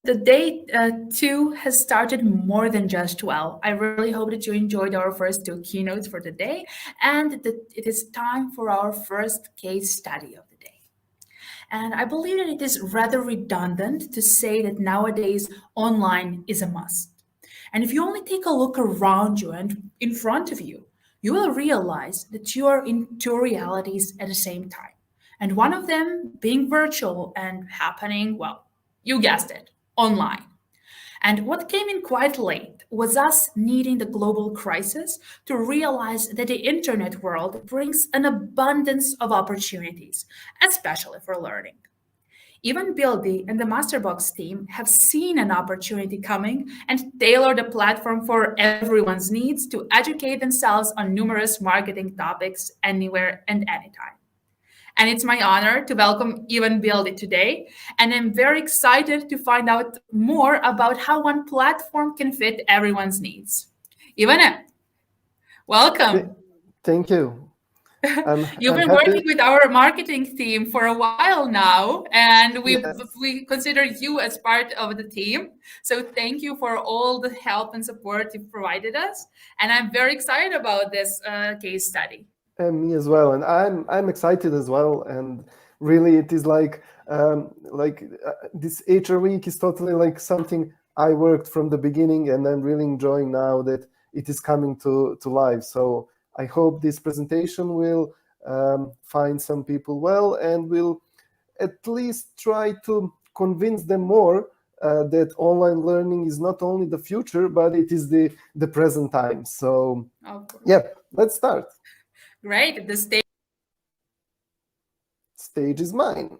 The day two has started more than just well. I really hope that you enjoyed our first two keynotes for the day and that it is time for our first case study of the day. And I believe that it is rather redundant to say that nowadays online is a must. And if you only take a look around you and in front of you, you will realize that you are in two realities at the same time. And one of them being virtual and happening, well, you guessed it, online. And what came in quite late was us needing the global crisis to realize that the internet world brings an abundance of opportunities, especially for learning. Even Bildi and the Masterbox team have seen an opportunity coming and tailored a platform for everyone's needs to educate themselves on numerous marketing topics anywhere and anytime. And it's my honor to welcome Ivan Bildi today. And I'm very excited to find out more about how one platform can fit everyone's needs. Ivan, welcome. Thank you. You've I'm been happy. working with our marketing team for a while now, and Yes. we consider you as part of the team. So thank you for all the help and support you've provided us. And I'm very excited about this case study. And me as well. And I'm excited as well. And really, it is this HR week is totally like something I worked from the beginning, and I'm really enjoying now that it is coming to life. So I hope this presentation will find some people well and will at least try to convince them more that online learning is not only the future, but it is the present time. So yeah, let's start. Great. Stage is mine.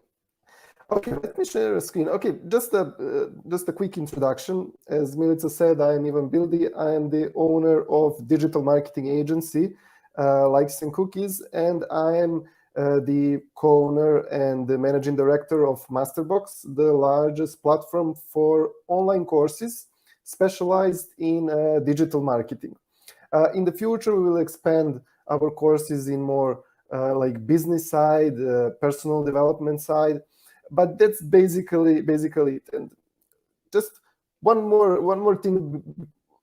Okay, let me share a screen. Okay, just a quick introduction. As Milica said, I am Ivan Bildi. I am the owner of digital marketing agency, Likes and Cookies, and I am the co-owner and the managing director of Masterbox, the largest platform for online courses specialized in digital marketing. In the future, we will expand our courses in more like business side, personal development side, but that's basically it. And just one more thing.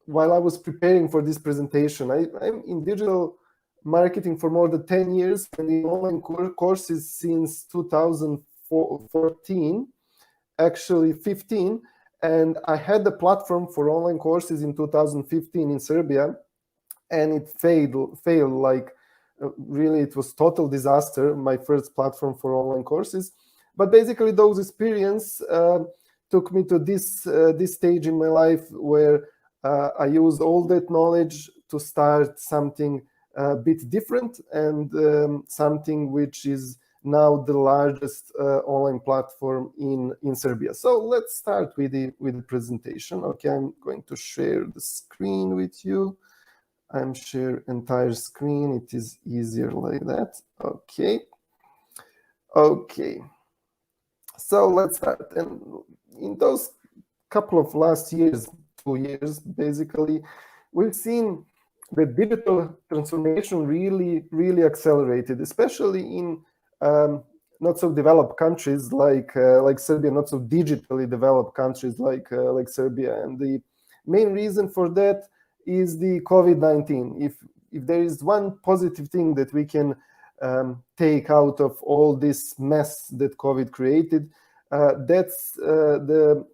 While I was preparing for this presentation, I'm in digital marketing for more than 10 years and in online courses since 2014, actually 15. And I had the platform for online courses in 2015 in Serbia, and it failed like really it was total disaster, my first platform for online courses. But basically those experience took me to this stage in my life where I used all that knowledge to start something a bit different and something which is now the largest online platform in Serbia. So let's start with the presentation. Okay, I'm going to share the screen with you. I'm share entire screen. It is easier like that. Okay. So let's start. And in those couple of last years, 2 years, basically, we've seen the digital transformation really accelerated, especially in not so developed countries like Serbia, not so digitally developed countries like Serbia. And the main reason for that is the COVID-19. If there is one positive thing that we can take out of all this mess that COVID created, that's the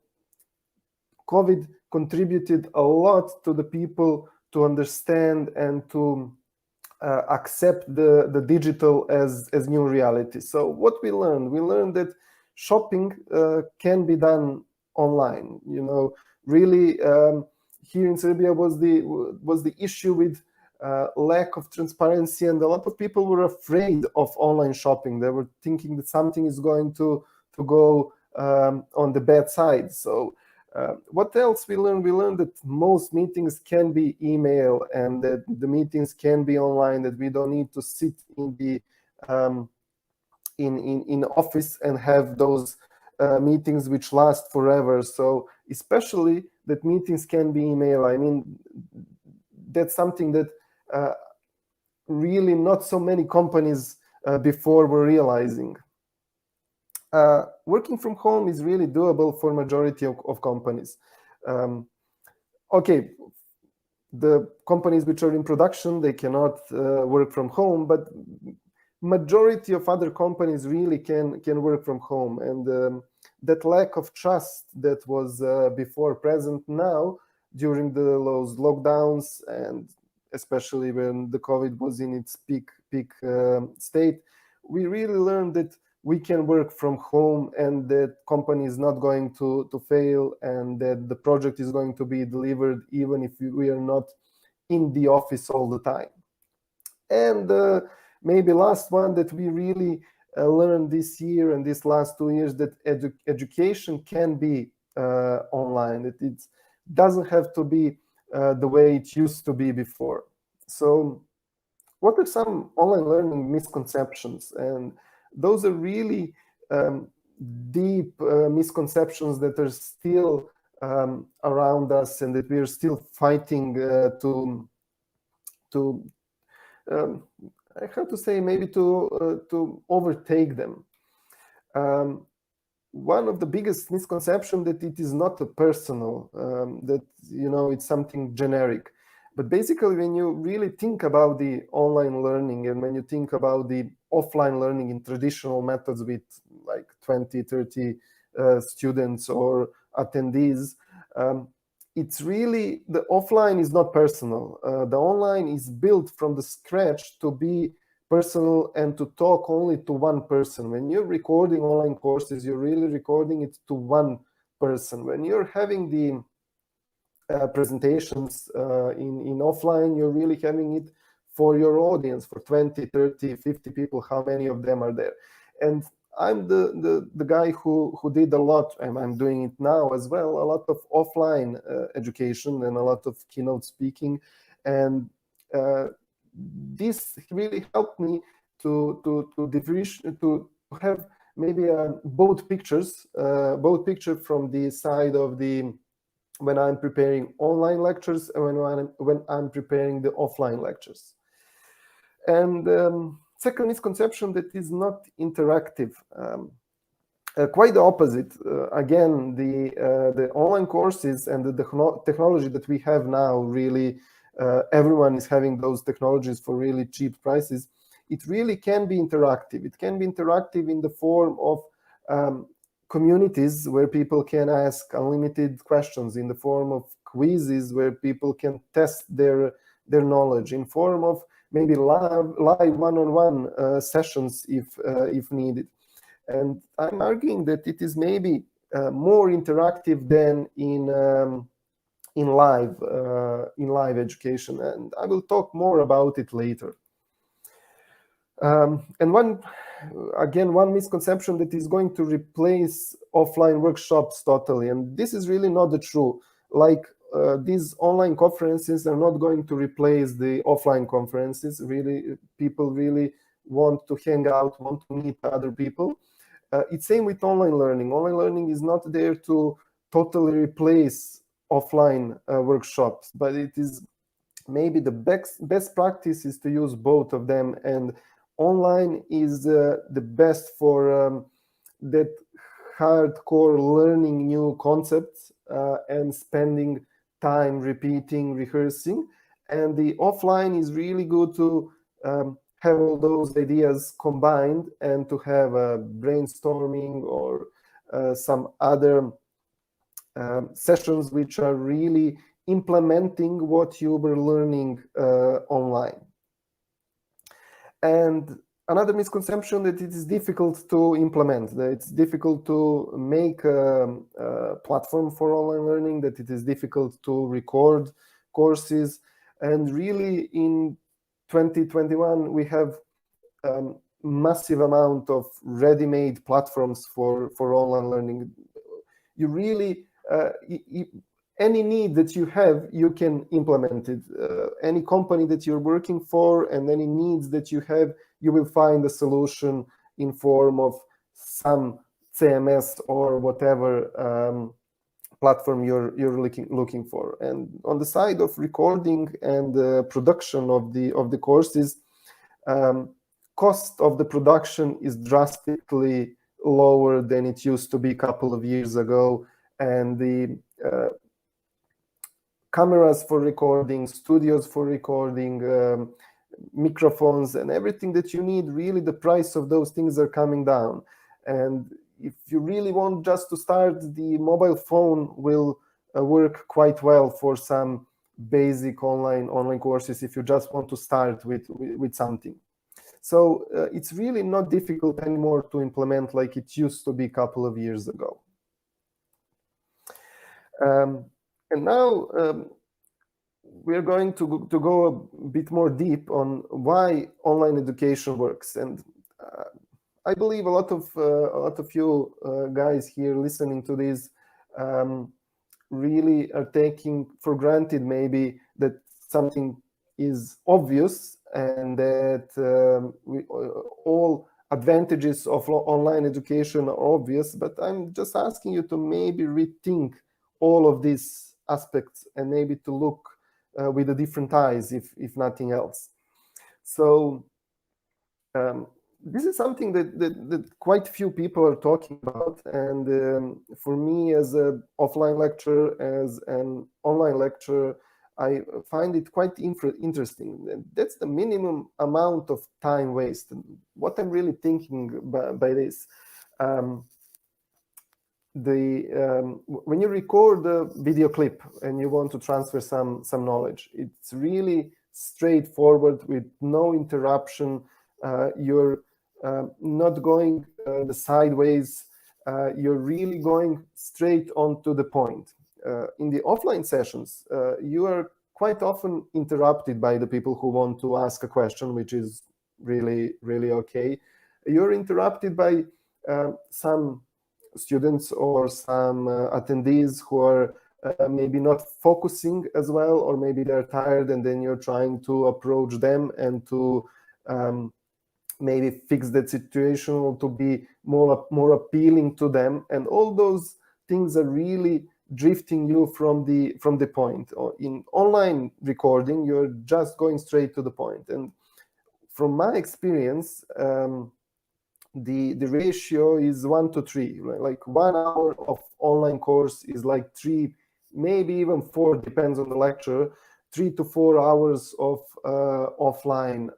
COVID contributed a lot to the people to understand and to accept the digital as new reality. So what we learned that shopping can be done online. You know, really here in Serbia was the issue with lack of transparency, and a lot of people were afraid of online shopping. They were thinking that something is going to go on the bad side. So what else we learned? We learned that most meetings can be email and that the meetings can be online, that we don't need to sit in the in office and have those meetings which last forever. So especially that meetings can be email. I mean, that's something that really not so many companies before were realizing. Working from home is really doable for majority of companies. Um, okay, the companies which are in production, they cannot work from home, but majority of other companies really can work from home. And that lack of trust that was before present now during those lockdowns, and especially when the COVID was in its peak state, we really learned that we can work from home and that company is not going to fail, and that the project is going to be delivered even if we are not in the office all the time. And maybe last one that we really learned this year and these last 2 years, that education can be online. It doesn't have to be the way it used to be before. So what are some online learning misconceptions? And those are really deep misconceptions that are still around us, and that we are still fighting to I have to say, maybe to overtake them. Um, One of the biggest misconceptions that it is not a personal, that it's something generic. But basically, when you really think about the online learning, and when you think about the offline learning in traditional methods with like 20, 30 students or attendees, it's really, the offline is not personal. The online is built from the scratch to be personal and to talk only to one person. When you're recording online courses, you're really recording it to one person. When you're having the presentations in offline, you're really having it for your audience, for 20, 30, 50 people, how many of them are there. And I'm the guy who did a lot, and I'm doing it now as well, a lot of offline education and a lot of keynote speaking. And this really helped me to have maybe both pictures from the side of the, when I'm preparing online lectures and when I'm preparing the offline lectures. And second misconception, that is not interactive. Quite the opposite. Again, the online courses and the technology that we have now, really, everyone is having those technologies for really cheap prices. It really can be interactive. It can be interactive in the form of communities where people can ask unlimited questions, in the form of quizzes where people can test their knowledge, in form of maybe live one-on-one sessions if needed. And I'm arguing that it is maybe more interactive than in live education, and I will talk more about it later. And one misconception, that is going to replace offline workshops totally, and this is really not the true. Like these online conferences are not going to replace the offline conferences. Really, people really want to hang out, want to meet other people. It's same with online learning. Online learning is not there to totally replace offline workshops, but it is maybe the best practice is to use both of them, and online is the best for that hardcore learning new concepts and spending time repeating, rehearsing. And the offline is really good to have all those ideas combined and to have a brainstorming or some other sessions which are really implementing what you were learning online. And another misconception, that it is difficult to implement, that it's difficult to make a platform for online learning, that it is difficult to record courses. And really, in 2021, we have massive amount of ready-made platforms for online learning. You really, any need that you have, you can implement it. Any company that you're working for and any needs that you have, you will find a solution in form of some CMS or whatever platform you're looking for. And on the side of recording and production of the courses, cost of the production is drastically lower than it used to be a couple of years ago, and the cameras for recording, studios for recording, microphones, and everything that you need, really the price of those things are coming down. And if you really want just to start, the mobile phone will work quite well for some basic online courses if you just want to start with something. So it's really not difficult anymore to implement like it used to be a couple of years ago. And now we're going to go a bit more deep on why online education works. And I believe a lot of you guys here listening to this really are taking for granted maybe that something is obvious and that all advantages of online education are obvious, but I'm just asking you to maybe rethink all of these aspects and maybe to look with a different eyes, if nothing else. So this is something that quite few people are talking about, and for me as an offline lecturer, as an online lecturer, I find it quite interesting. That's the minimum amount of time wasted. What I'm really thinking by this, when you record a video clip and you want to transfer some knowledge, it's really straightforward with no interruption. You're not going the sideways. You're really going straight on to the point. In the offline sessions, you are quite often interrupted by the people who want to ask a question, which is really, really okay. You're interrupted by some students or some attendees who are maybe not focusing as well, or maybe they're tired, and then you're trying to approach them and to maybe fix that situation or to be more appealing to them, and all those things are really drifting you from the point. In online recording, you're just going straight to the point. And from my experience, the ratio is 1 to 3. Right? Like 1 hour of online course is like 3, maybe even 4, depends on the lecturer, 3 to 4 hours of offline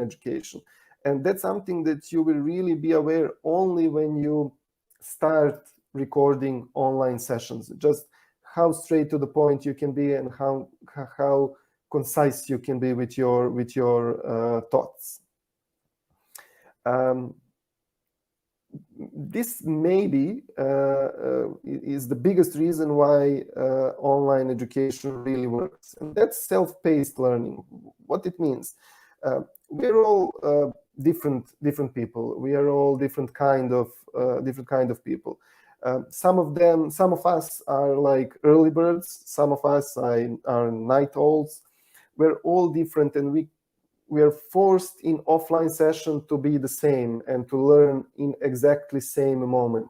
education. And that's something that you will really be aware only when you start recording online sessions. Just how straight to the point you can be and how concise you can be with your thoughts. This maybe is the biggest reason why online education really works, and that's self-paced learning. What it means, we're all different people. We are all different kind of people. Some of us are like early birds. Some of us are night owls. We're all different, and we are forced in offline session to be the same and to learn in exactly same moment.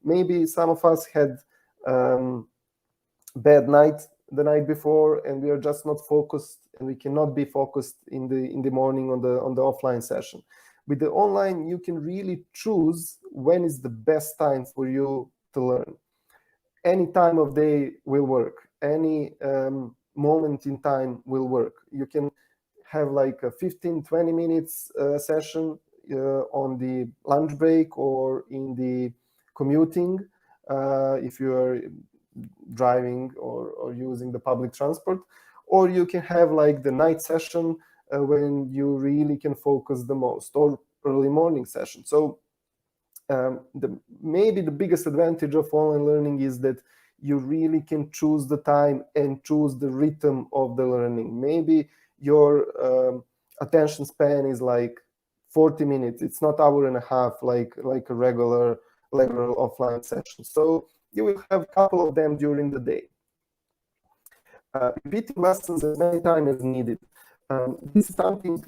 Maybe some of us had bad night the night before, and we are just not focused, and we cannot be focused in the morning on the offline session. With the online, you can really choose when is the best time for you to learn. Any time of day will work. Any moment in time will work. You can have like a 15-20 minutes session on the lunch break or in the commuting, if you are driving or using the public transport, or you can have like the night session when you really can focus the most, or early morning session. So maybe the biggest advantage of online learning is that you really can choose the time and choose the rhythm of the learning. Maybe your attention span is like 40 minutes. It's not hour and a half like a regular offline session. So you will have a couple of them during the day. Repeating lessons as many times as needed. This is something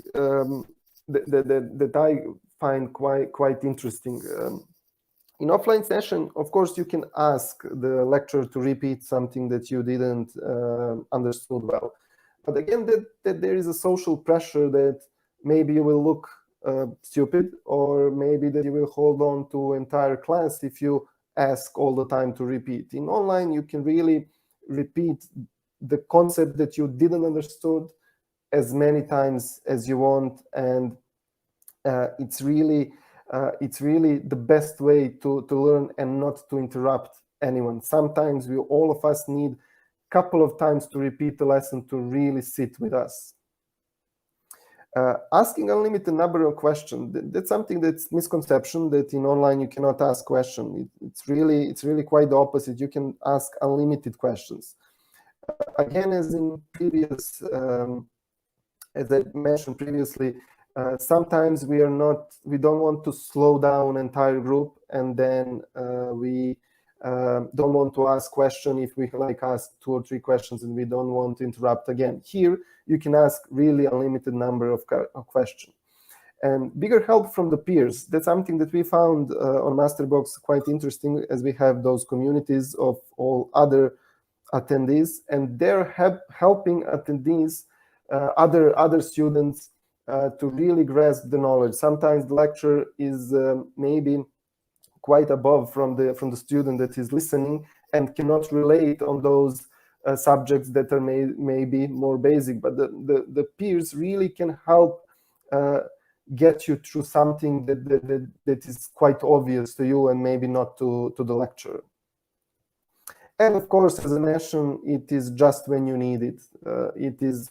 that I find quite interesting. In offline session, of course, you can ask the lecturer to repeat something that you didn't understood well. But again, that there is a social pressure that maybe you will look stupid, or maybe that you will hold on to entire class if you ask all the time to repeat. In online, you can really repeat the concept that you didn't understood as many times as you want, and it's really the best way to learn and not to interrupt anyone. Sometimes we all of us need a couple of times to repeat the lesson to really sit with us. Asking unlimited number of questions, that's something that's misconception, that in online you cannot ask questions. It's really quite the opposite. You can ask unlimited questions. Again, as I mentioned previously, sometimes we don't want to slow down entire group, and then we don't want to ask question if we ask 2 or 3 questions and we don't want to interrupt again. Here, you can ask really unlimited number of questions. And bigger help from the peers. That's something that we found on Masterbox quite interesting, as we have those communities of all other attendees, and they're helping attendees, other students, to really grasp the knowledge. Sometimes the lecture is maybe quite above from the student that is listening and cannot relate on those subjects that are maybe more basic, but the peers really can help get you through something that is quite obvious to you and maybe not to the lecturer. And of course, as I mentioned, it is just when you need it. It is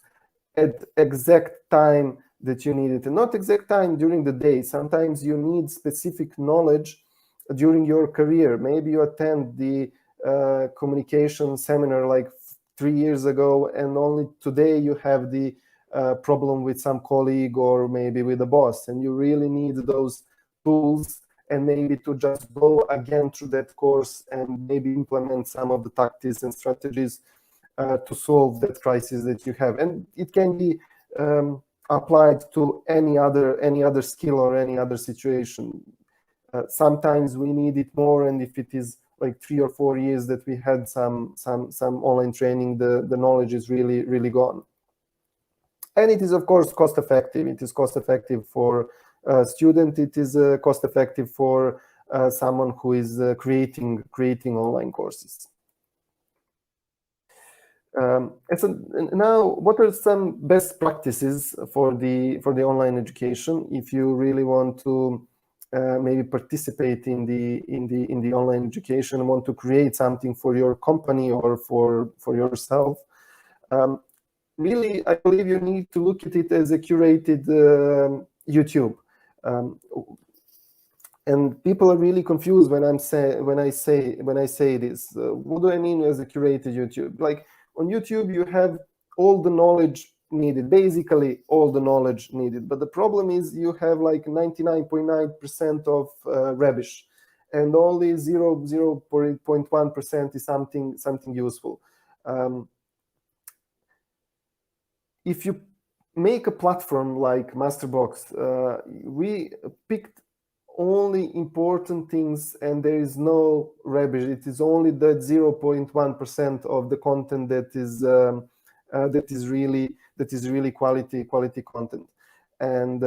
at exact time that you need it, and not exact time during the day. Sometimes you need specific knowledge during your career. Maybe you attend the communication seminar like 3 years ago, and only today you have the problem with some colleague or maybe with a boss, and you really need those tools, and maybe to just go again through that course and maybe implement some of the tactics and strategies to solve that crisis that you have. And it can be applied to any other skill or any other situation. Sometimes we need it more, and if it is like 3 or 4 years that we had some online training, the knowledge is really gone. And it is, of course, cost effective. It is cost effective for a student. It is cost effective for someone who is creating online courses. And so now, what are some best practices for the online education if you really want to maybe participate in the online education and want to create something for your company or for yourself? Really, I believe you need to look at it as a curated YouTube. And people are really confused when I say this. What do I mean as a curated YouTube? Like, on YouTube, you have all the knowledge needed, basically all the knowledge needed. But the problem is you have like 99.9% of rubbish, and only 0.1% is something useful. If you make a platform like Masterbox, we picked only important things, and there is no rubbish. It is only that 0.1% of the content that is really quality content. And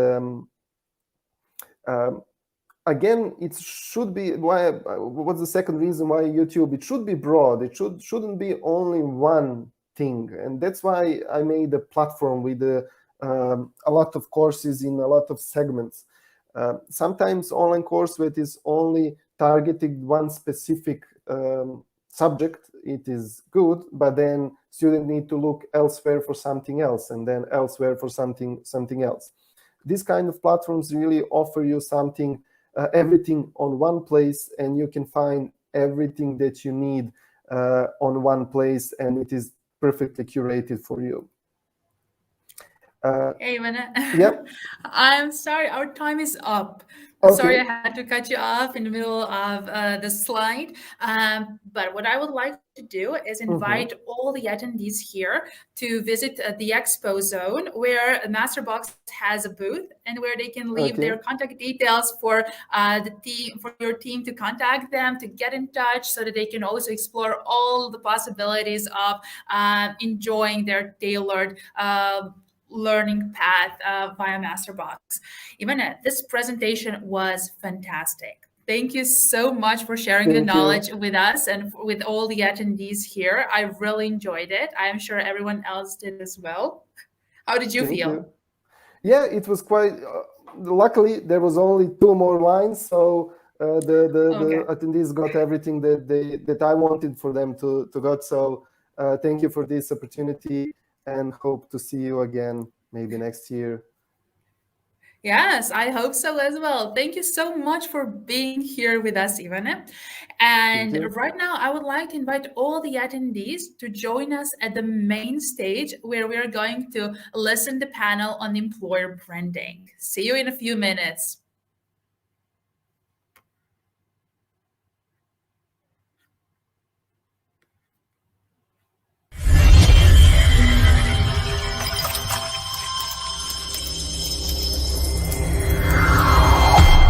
again, it should be what's the second reason why YouTube? It should be broad. It shouldn't be only one thing, and that's why I made a platform with a lot of courses in a lot of segments. Sometimes online course that is only targeting one specific subject, it is good, but then students need to look elsewhere for something else, and then elsewhere for something else. These kind of platforms really offer you something, everything on one place, and you can find everything that you need on one place, and it is perfectly curated for you. Hey, Mana. Yeah. I'm sorry, our time is up. Okay. Sorry, I had to cut you off in the middle of the slide. But what I would like to do is invite all the attendees here to visit the expo zone, where Masterbox has a booth and where they can leave their contact details for the team, for your team to contact them, to get in touch, so that they can also explore all the possibilities of enjoying their tailored learning path via Masterbox. Even this presentation was fantastic. Thank you so much for sharing the Thank you. knowledge with us and with all the attendees here. I really enjoyed it. I am sure everyone else did as well. How did you Thank feel? you. Yeah, it was quite. Luckily, there was only two more lines, so the Okay. attendees got everything that I wanted for them to got. So thank you for this opportunity, and hope to see you again maybe next year. Yes, I hope so as well. Thank you so much for being here with us, Ivana. Thank And you. right now, I would like to invite all the attendees to join us at the main stage where we are going to listen the panel on employer branding. See you in a few minutes.